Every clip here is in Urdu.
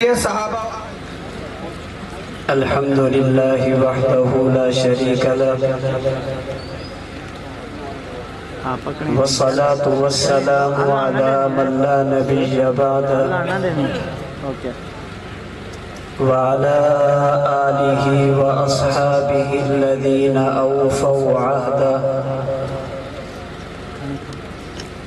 صحابہ الحمد للہ وحدہ لا شریک لہ والصلاة والسلام علی من لا نبی بعدہ وعلى آلہ واصحابہ الذین اوفوا عہدہ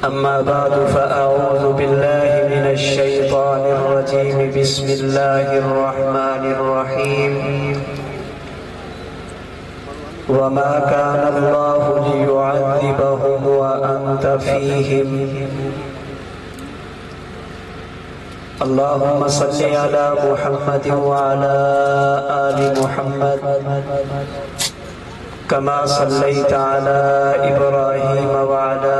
اما بعد فاعوذ باللہ من الشیطان الرجیم بسم اللہ الرحمن الرحیم وما كان الله ليعذبهم وأنت فيهم اللهم صل على محمد وعلى آل محمد كما صليت على إبراهيم وعلى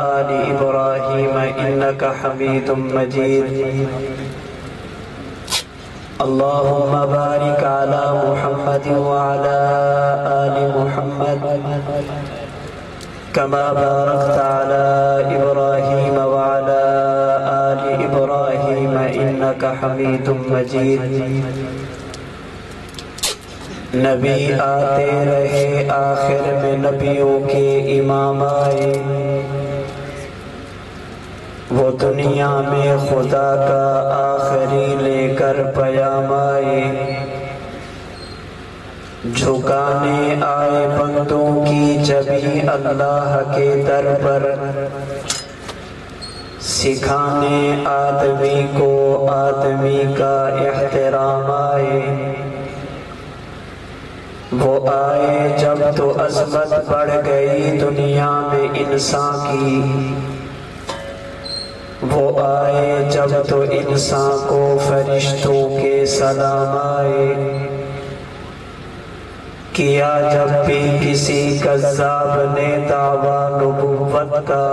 آل إبراهيم إنك حميد مجيد اللهم بارك على محمد وعلى آل محمد كما باركت على إبراهيم وعلى آل إبراهيم إنك حميد مجيد نبی آتے رہے آخر میں نبیوں کے امام آئے وہ دنیا میں خدا کا آخری لے کر پیام آئے جھکانے آئے بندوں کی جبھی اللہ کے در پر سکھانے آدمی کو آدمی کا احترام آئے وہ آئے جب تو عظمت بڑھ گئی دنیا میں انسان کی وہ آئے جب تو انسان کو فرشتوں کے سلام آئے کیا جب بھی کسی کذاب نے دعویٰ نبوت کا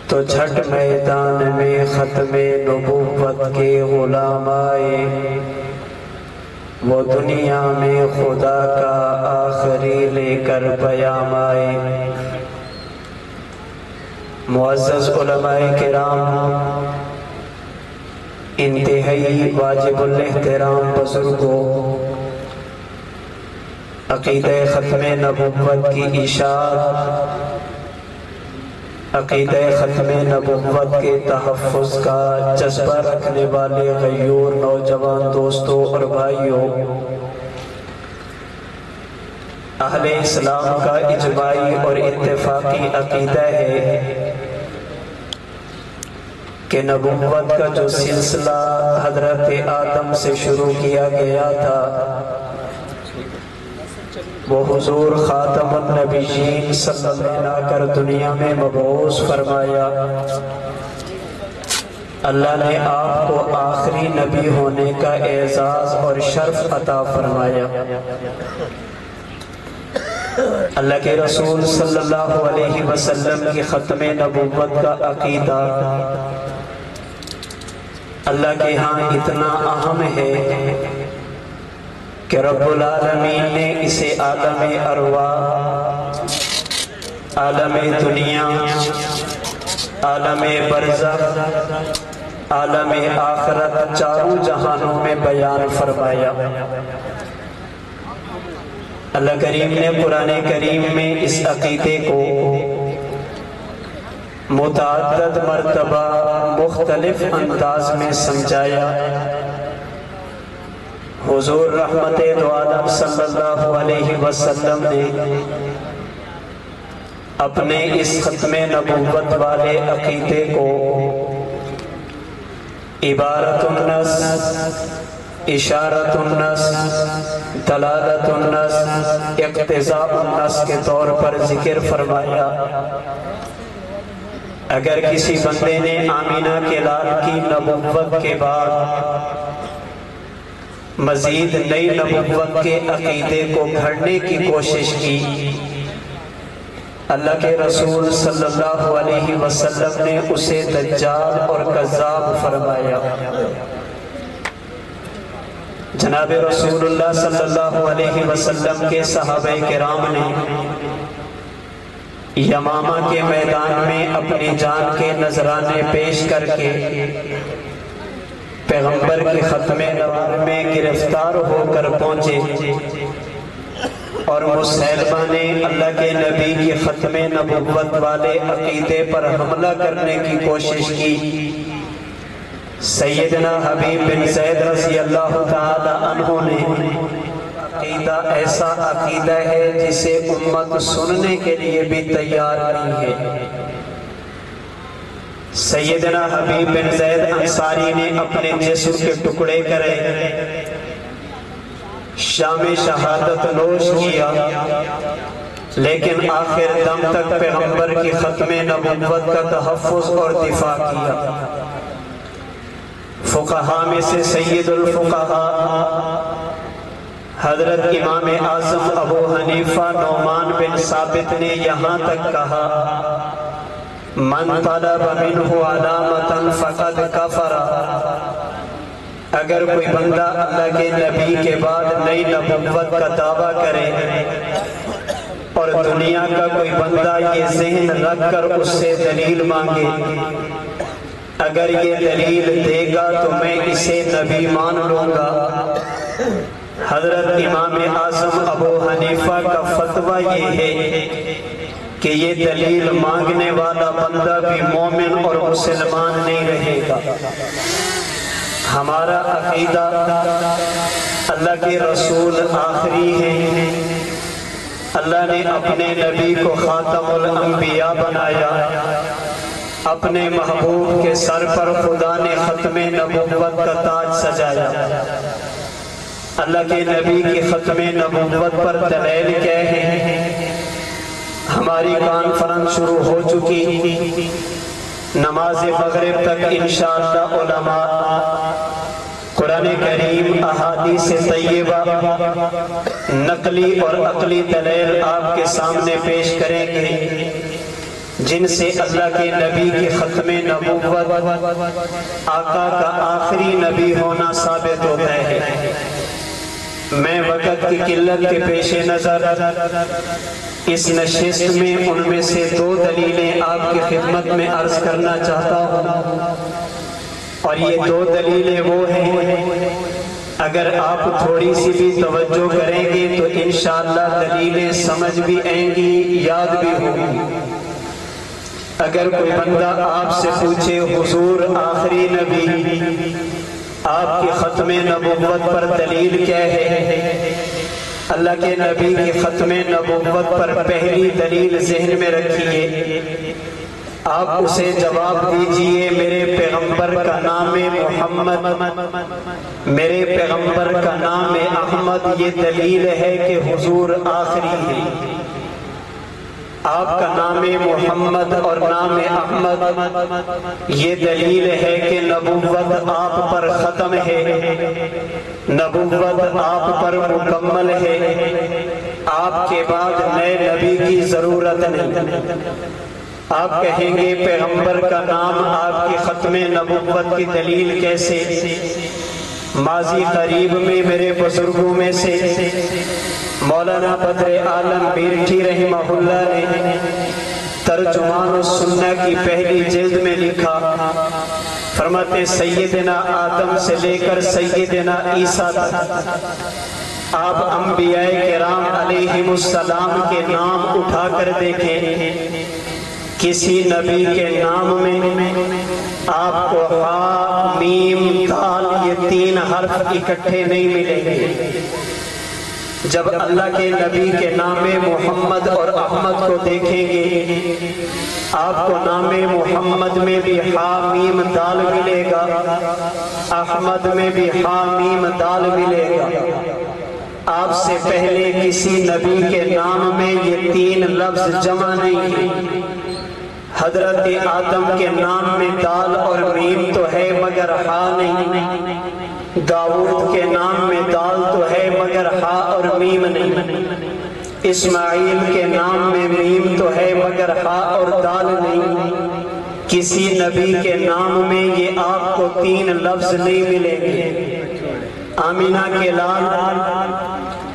تو جھٹ میدان میں ختم نبوت کے غلام آئے وہ دنیا میں خدا کا آخری لے کر پیام آئے معزز علماء کرام انتہائی واجب الاحترام بزرگوں عقیدہ ختم نبوت کی اشاعت عقیدہ ختم نبوت کے تحفظ کا جذبہ رکھنے والے غیور نوجوان دوستوں اور بھائیوں اہل اسلام کا اجماعی اور اتفاقی عقیدہ ہے کہ نبوت کا جو سلسلہ حضرت آدم سے شروع کیا گیا تھا وہ حضور خاتم النبیین صلی اللہ علیہ کر دنیا میں مبعوث فرمایا اللہ نے آپ کو آخری نبی ہونے کا اعزاز اور شرف عطا فرمایا اللہ کے رسول صلی اللہ علیہ وسلم کی ختم نبوت کا عقیدہ اللہ کے ہاں اتنا اہم ہے کہ رب العالمین نے اسے عالم ارواح عالم دنیا عالم برزخ عالم آخرت چاروں جہانوں میں بیان فرمایا اللہ کریم نے قرآن کریم میں اس عقیدے کو متعدد مرتبہ مختلف انداز میں سمجھایا حضور رحمت دو عالم صلی اللہ علیہ وسلم نے اپنے اس ختم نبوت والے عقیدے کو عبارت النص اشارت النص دلالت النص اقتضاء النص کے طور پر ذکر فرمایا اگر کسی بندے نے آمینہ کے لال کی نبوت کے بعد مزید نئی نبوت کے عقیدے کو گھڑنے کی کوشش کی اللہ کے رسول صلی اللہ علیہ وسلم نے اسے دجال اور کذاب فرمایا جناب رسول اللہ صلی اللہ علیہ وسلم کے صحابہ کرام نے یمامہ کے میدان میں اپنی جان کے نذرانے پیش کر کے پیغمبر کے ختم نبوت میں گرفتار ہو کر پہنچے اور مسیلمہ نے اللہ کے نبی کی ختم نبوت والے عقیدے پر حملہ کرنے کی کوشش کی۔ سیدنا حبیب بن زید رضی اللہ تعالی عنہ نے عقیدہ ایسا عقیدہ ہے جسے امت سننے کے لیے بھی تیار نہیں ہے۔ سیدنا حبیب بن زید انصاری نے اپنے جسم کے ٹکڑے کرے، شام شہادت نوش کیا، لیکن آخر دم تک پیغمبر کی ختم نبوت کا تحفظ اور دفاع کیا۔ فقہاء میں سے سید الفقہاء حضرت امام اعظم ابو حنیفہ نعمان بن ثابت نے یہاں تک کہا، من طلب منہ علامتا فقد کفر۔ اگر کوئی بندہ اللہ کے نبی کے بعد نئی نبوت کا دعویٰ کرے اور دنیا کا کوئی بندہ یہ ذہن رکھ کر اس سے دلیل مانگے، اگر یہ دلیل دے گا تو میں اسے نبی مان لوں گا۔ حضرت امام اعظم ابو حنیفہ کا فتویٰ یہ ہے کہ یہ دلیل مانگنے والا بندہ بھی مومن اور مسلمان نہیں رہے گا۔ ہمارا عقیدہ اللہ کے رسول آخری ہیں، اللہ نے اپنے نبی کو خاتم الانبیاء بنایا، اپنے محبوب کے سر پر خدا نے ختم نبوت کا تاج سجایا۔ اللہ کے نبی کی ختم نبوت پر دلیل کیا ہے؟ ہماری کانفرنس شروع ہو چکی، نماز مغرب تک انشاءاللہ علماء قرآن کریم احادیث طیبہ نقلی اور عقلی دلیل آپ کے سامنے پیش کریں گے، جن سے اللہ کے نبی کی ختم نبوت آقا کا آخری نبی ہونا ثابت ہوتا ہے۔ میں وقت کی قلت کے پیش نظر اس نشست میں ان میں سے 2 دلیلیں آپ کی خدمت میں عرض کرنا چاہتا ہوں، اور یہ 2 دلیلیں وہ ہیں، اگر آپ تھوڑی سی بھی توجہ کریں گے تو انشاءاللہ دلیلیں سمجھ بھی آئیں گی، یاد بھی ہوگی۔ اگر کوئی بندہ آپ سے پوچھے حضور آخری نبی، آپ کی ختم نبوت پر دلیل کیا ہے؟ اللہ کے نبی کی ختم نبوت پر پہلی دلیل ذہن میں رکھیے، آپ اسے جواب دیجئے میرے پیغمبر کا نام محمد، میرے پیغمبر کا نام احمد، یہ دلیل ہے کہ حضور آخری ہے۔ آپ کا نام محمد اور نام احمد یہ دلیل ہے کہ نبوت آپ پر ختم ہے، نبوت آپ پر مکمل ہے، آپ کے بعد نئے نبی کی ضرورت نہیں۔ آپ کہیں گے پیغمبر کا نام آپ کی ختم نبوت کی دلیل کیسے؟ ماضی قریب میں میرے بزرگوں میں سے مولانا بدر عالم بیرٹھی رحمہ اللہ نے ترجمان السنہ کی پہلی جلد میں لکھا، فرماتے سیدنا آدم سے لے کر سیدنا عیسیٰ تک آپ انبیاء کرام علیہم السلام کے نام اٹھا کر دیکھیں، کسی نبی کے نام میں آپ کو ہا میم دال یہ 3 حرف اکٹھے نہیں ملیں گے۔ جب اللہ کے نبی کے نام محمد اور احمد کو دیکھیں گے، آپ کو نام محمد میں بھی ہا میم دال ملے گا، احمد میں بھی ہا میم دال ملے گا۔ آپ سے پہلے کسی نبی کے نام میں یہ 3 لفظ جمع نہیں ہیں۔ حضرت آدم کے نام میں دال اور میم تو ہے مگر ہا نہیں، داؤد کے نام میں دال تو ہے مگر ہا اور میم نہیں، اسماعیل کے نام میں میم تو ہے مگر ہا اور دال نہیں، کسی نبی کے نام میں یہ آپ کو 3 لفظ نہیں ملیں گے۔ آمینہ کے لال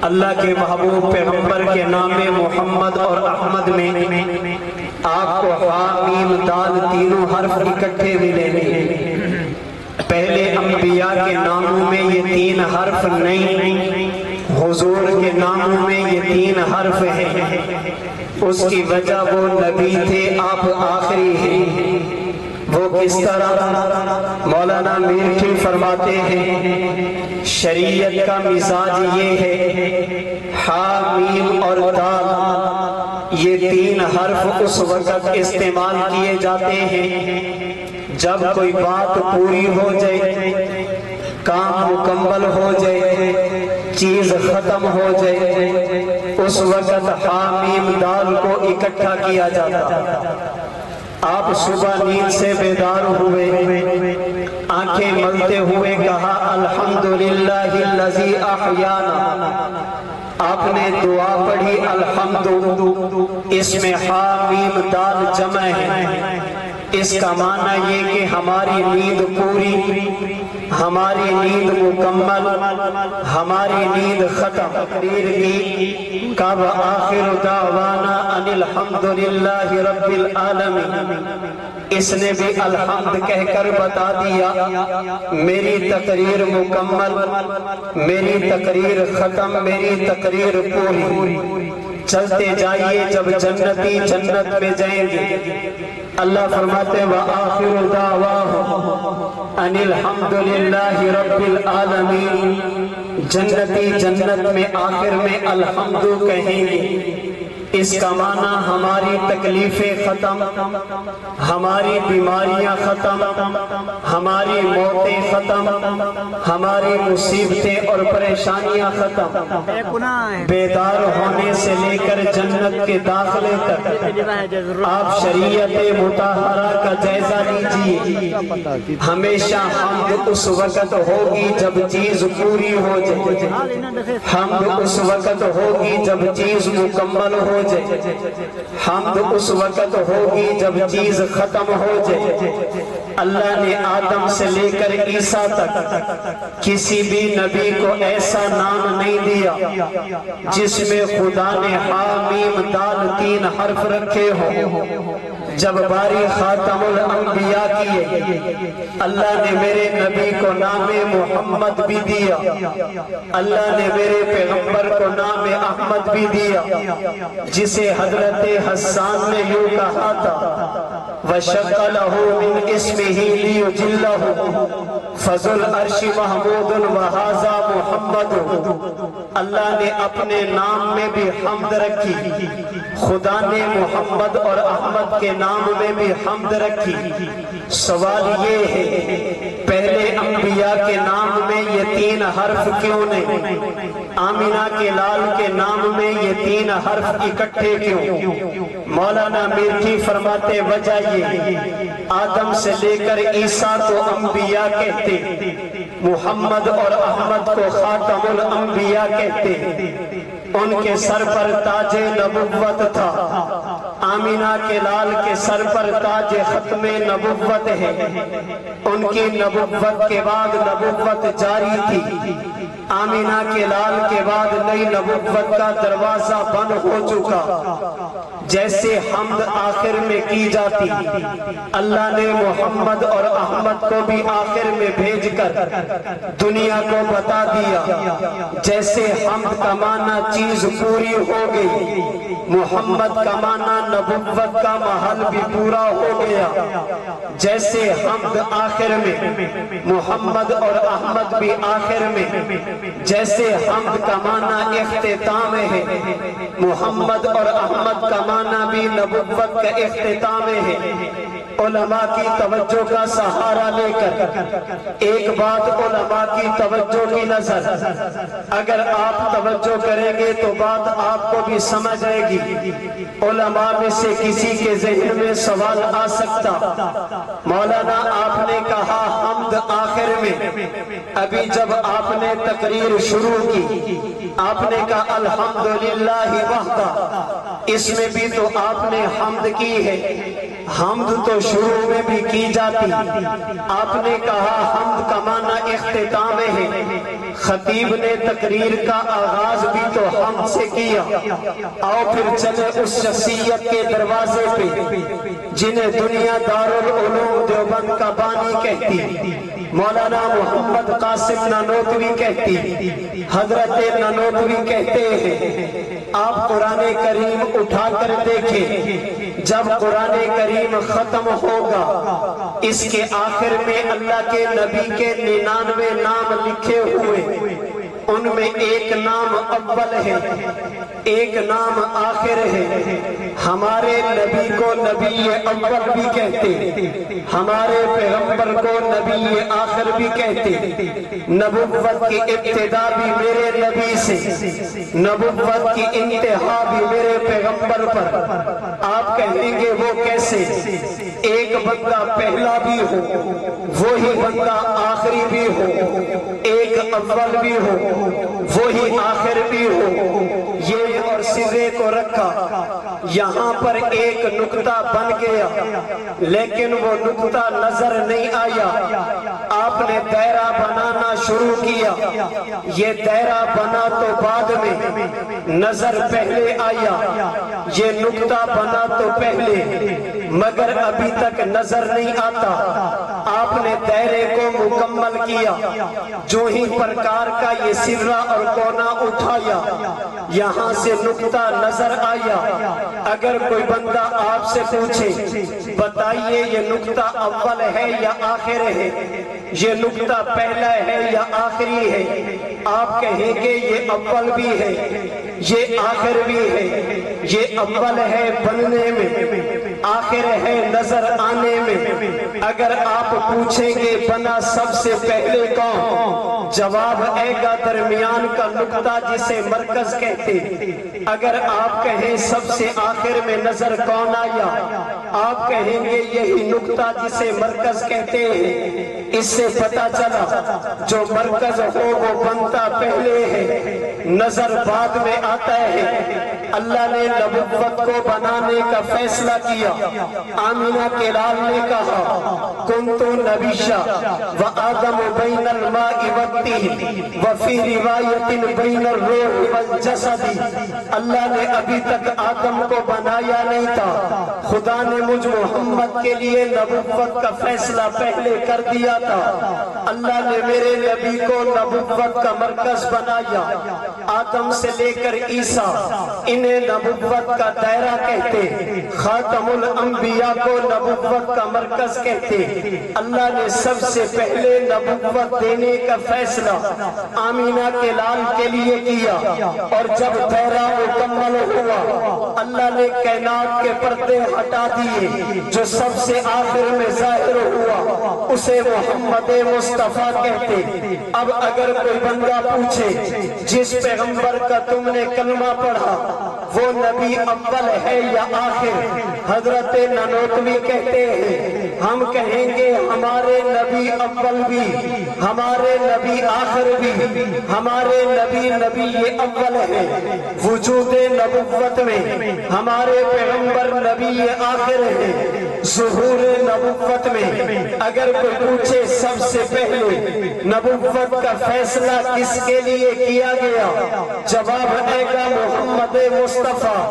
اللہ کے محبوب پیغمبر کے نام محمد اور احمد میں آپ کو ہا میم دال 3 حرف اکٹھے ملیں گے۔ پہلے انبیاء کے ناموں میں یہ 3 حرف نہیں، حضور کے ناموں میں یہ 3 حرف ہیں۔ اس کی وجہ وہ نبی تھے، آپ آخری ہیں۔ وہ کس طرح؟ مولانا میرٹھی فرماتے ہیں شریعت کا مزاج یہ ہے، ہا میم اور دال یہ 3 حرف اس وقت استعمال کیے جاتے ہیں جب کوئی بات پوری ہو جائے، کام مکمل ہو جائے، چیز ختم ہو جائے، اس وقت ہا میم دال کو اکٹھا کیا جاتا۔ آپ صبح نیند سے بیدار ہوئے، آنکھیں ملتے ہوئے کہا الحمدللہ الذی احیانا، آپ نے دعا پڑھی الحمد، اس میں ہا میم دال جمع ہے۔ اس کا معنی یہ کہ ہماری نیند پوری، ہماری نیند مکمل، ہماری نیند ختم۔ تقریر کی کب آخر دعوانا ان الحمدللہ رب العالمین، اس نے بھی الحمد کہہ کر بتا دیا میری تقریر مکمل، میری تقریر ختم، میری تقریر پوری۔ چلتے جائیے، جب جنتی جنت میں جائیں گے اللہ فرماتے ہیں وآخر دعواہم ان الحمدللہ رب العالمین، جنتی جنت میں آخر میں الحمد کہیں گے۔ اس کا معنی ہماری تکلیفیں ختم، ہماری بیماریاں ختم، ہماری موتیں ختم، ہماری مصیبتیں اور پریشانیاں ختم۔ بیدار ہونے سے لے کر جنت کے داخلے تک آپ شریعت مطہرہ کا جائزہ لیجئے۔ ہمیشہ حمد اس وقت ہوگی جب چیز پوری ہو جائے، حمد اس وقت ہوگی جب چیز مکمل ہو جائے، حمد اس وقت ہوگی جب چیز ختم ہو جائے۔ اللہ نے آدم سے لے کر عیسیٰ تک کسی بھی نبی کو ایسا نام نہیں دیا جس میں خدا نے ہا میم دال 3 حرف رکھے ہوں۔ جب باری خاتم الانبیاء کیے، اللہ نے میرے نبی کو نام محمد بھی دیا، اللہ نے میرے پیغمبر کو نام احمد بھی دیا، جسے حضرت حسان نے یوں کہا تھا وَشَقَّ لَهُ مِنْ اسْمِهِ لِيُجِلَّهُ فَذُو الْعَرْشِ مَحْمُودٌ وَهَذَا مُحَمَّدٌ۔ اللہ نے اپنے نام میں بھی حمد رکھی، خدا نے محمد اور احمد کے نام میں بھی حمد رکھی۔ سوال یہ ہے پہلے انبیاء کے نام میں یہ 3 حرف کیوں نہیں؟ آمینہ کے لال کے نام میں یہ 3 حرف اکٹھے کیوں؟ مولانا میرٹھی فرماتے وجہ یہ آدم سے لے کر عیسیٰ کو انبیاء کہتے، محمد اور احمد کو خاتم الانبیاء کہتے۔ ان کے سر پر تاج نبوت تھا، آمینہ کے لال کے سر پر تاج ختم نبوت ہے۔ ان کی نبوت کے بعد نبوت جاری تھی، آمینہ کے لال کے بعد نئی نبوت کا دروازہ بند ہو چکا۔ جیسے حمد آخر میں کی جاتی، اللہ نے محمد اور احمد کو بھی آخر میں بھیج کر دنیا کو بتا دیا جیسے حمد کا معنی چیز پوری ہو گئی، محمد کا معنی نبوت کا محل بھی پورا ہو گیا۔ جیسے حمد آخر میں، محمد اور احمد بھی آخر میں، جیسے حمد کا معنی اختتام ہے، محمد اور احمد کا معنی بھی نبوت کا اختتام ہے۔ علماء کی توجہ کا سہارا لے کر ایک بات علماء کی توجہ کی نظر، اگر آپ توجہ کریں گے تو بات آپ کو بھی سمجھ آئے گی۔ علماء میں سے کسی کے ذہن میں سوال آ سکتا، مولانا آپ نے کہا حمد آخر میں، ابھی جب آپ نے تقریر شروع کی آپ نے کہا الحمدللہ وحدہ، اس میں بھی تو آپ نے حمد کی ہے، حمد تو شروع میں بھی کی جاتی۔ آپ نے کہا حمد کا معنی اختتام ہے، خطیب نے تقریر کا آغاز بھی تو حمد سے کیا۔ آؤ پھر چلے اس شخصیت کے دروازے پہ جنہیں دنیا دارالعلوم دیوبند کا بانی کہتی، مولانا محمد قاسم نانوتوی کہتی، حضرت نانوتوی کہتے ہیں آپ قرآن کریم اٹھا کر دیکھیں، جب قرآن کریم ختم ہوگا اس کے آخر میں اللہ کے نبی کے 99 نام لکھے ہوئے، ان میں ایک نام اول ہے، ایک نام آخر ہے۔ ہمارے نبی کو نبی اول بھی کہتے، ہمارے پیغمبر کو نبی آخر بھی کہتے۔ نبوت کی ابتدا بھی میرے نبی سے، نبوت کی انتہا بھی میرے پیغمبر پر۔ آپ کہیں گے وہ کیسے؟ ایک بندہ پہلا بھی ہو، وہی بندہ آخری بھی ہو، ایک اول بھی ہو، وہی آخر بھی ہو، یہ اور سرے کو رکھا۔ یہاں پر ایک نقطہ بن گیا لیکن وہ نقطہ نظر نہیں آیا، آپ نے دائرہ بنانا شروع کیا، یہ دائرہ بنا تو بعد میں، نظر پہلے آیا، یہ نقطہ بنا تو پہلے، مگر ابھی تک نظر نہیں آتا۔ آپ نے دائرے کو مکمل کیا، جو ہی پرکار کا یہ سرہ اور کونا اٹھایا، یہاں سے نقطہ نظر آیا۔ اگر کوئی بندہ آپ سے پوچھے بتائیے یہ نقطہ اول ہے یا آخر ہے، یہ نقطہ پہلا ہے یا آخری ہے، آپ کہیں گے یہ اول بھی ہے، یہ آخر بھی ہے، یہ اول ہے بننے میں، آخر ہے نظر آنے میں۔ اگر آپ پوچھیں گے بنا سب سے پہلے کون، جواب آئے گا درمیان کا نقطہ جسے مرکز کہتے۔ اگر آپ کہیں سب سے آخر میں نظر کون آیا، آپ کہیں گے یہی نقطہ جسے مرکز کہتے ہیں۔ اس سے پتہ چلا جو مرکز ہو وہ بنتا پہلے ہے، نظر بعد میں آتا ہے۔ اللہ نے نبوت کو بنانے کا فیصلہ کیا۔ آمینہ کے لال نے کہا کنتو نبیشا وآدم بین الماء والطین وفی روایت بین الروح والجسد۔ اللہ نے ابھی تک آدم کو بنایا نہیں تھا، خدا نے مجھ محمد کے لیے نبوت کا فیصلہ پہلے کر دیا تھا۔ اللہ نے میرے نبی کو نبوت کا مرکز بنایا۔ آدم سے لے کر عیسیٰ انہیں نبوت کا دائرہ کہتے، خاتم الانبیاء کو نبوت کا مرکز کہتے۔ اللہ نے سب سے پہلے نبوت دینے کا فیصلہ آمینہ کے لال کے لیے کیا، اور جب دائرہ مکمل ہوا اللہ نے کائنات کے پردے ہٹا دیے، جو سب سے آخر میں ظاہر ہوا اسے محمد مصطفیٰ کہتے۔ اب اگر کوئی بندہ پوچھے جس پیغمبر کا تم نے کلمہ پڑھا وہ نبی اول ہے یا آخر، حضرت نانوتوی کہتے ہیں ہم کہیں گے ہمارے نبی اول بھی، ہمارے نبی آخر بھی، ہمارے نبی یہ اول ہے۔ وجود نبوت میں ہمارے پیغمبر نبی آخر ہے۔ ظہور نبوت میں اگر کوئی پوچھے سب سے پہلے نبوت کا فیصلہ کس کے لیے کیا گیا، جواب آئے گا محمد مصطفیٰ۔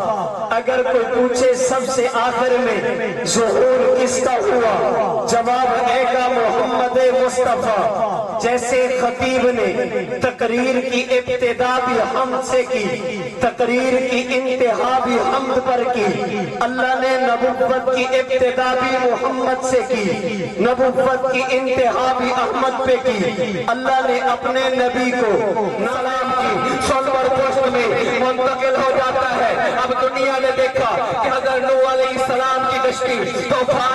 اگر کوئی پوچھے سب سے آخر میں ظہور کس کا ہوا، جواب آئے گا محمد مصطفیٰ۔ جیسے خطیب نے تقریر کی ابتدا بھی حمد سے کی، تقریر کی انتہا بھی حمد پر کی، اللہ نے نبوت کی ابتدا بھی محمد سے کی، نبوت کی انتہا بھی احمد پہ کی۔ اللہ نے اپنے نبی کو سلام کی سلور پوسٹ میں منتقل ہو جاتا ہے۔ اب دنیا نے دیکھا کہ حضرت نوح علیہ السلام کی کشتی طوفان